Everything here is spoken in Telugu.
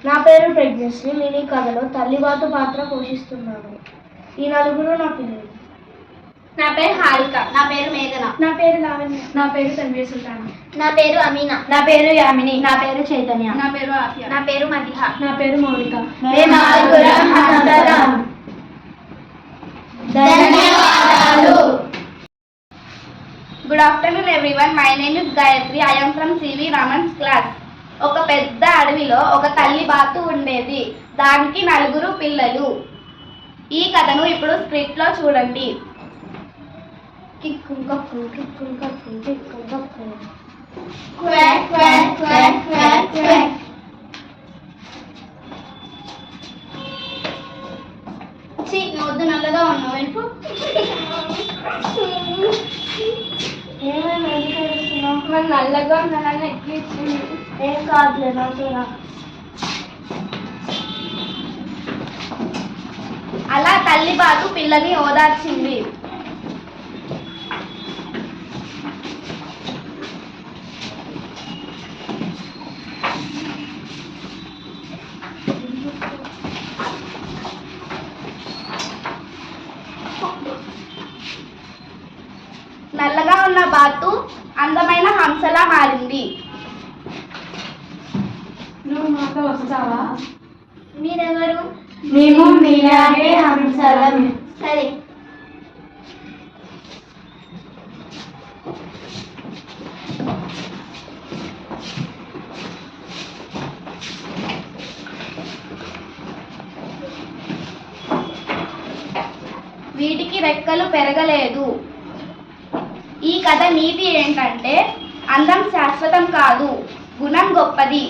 నా పేరు ప్రజ్ఞశ్రీ. నేను ఈ కథలో తల్లిబాతు పాత్ర పోషిస్తున్నాను. ఈ నలుగురు నా పిల్లలు. నా పేరు హారిక. నా పేరు మేఘన. నా పేరు లావణ్య. నా పేరు తన్వీ సుల్తానా. నా పేరు అమీనా. నా పేరు యామిని. నా పేరు చైతన్య. నా పేరు ఆఫియా. నా పేరు మదిహ. నా పేరు Mounika. Good afternoon everyone. My name is Gayatri. I am from CV Raman's class. ఒక పెద్ద అడవిలో ఒక తల్లి బాతు ఉండేది. దానికి నలుగురు పిల్లలు. ఈ కథను ఇప్పుడు స్క్రిప్ట్ లో చూడండి. నొద్దు నల్లగా ఉన్నావు వెళ్ళిపో. ఏమైనా నల్లగా ఉన్నానని ఎక్కించింది. ఏం కాదులే నాకేనా. అలా తల్లి బాతు పిల్లని ఓదార్చింది. నల్లగా ఉన్న బాతు అందమైన హంసలా మారింది. నువ్వు మాతో వస్తావా? మీరెవరు? మేము మీలాగే హంసలం. సరే. వీటికి రెక్కలు పెరగలేదు. ఈ కథ నీతి ఏంటంటే అందం శాశ్వతం కాదు, గుణం గొప్పది.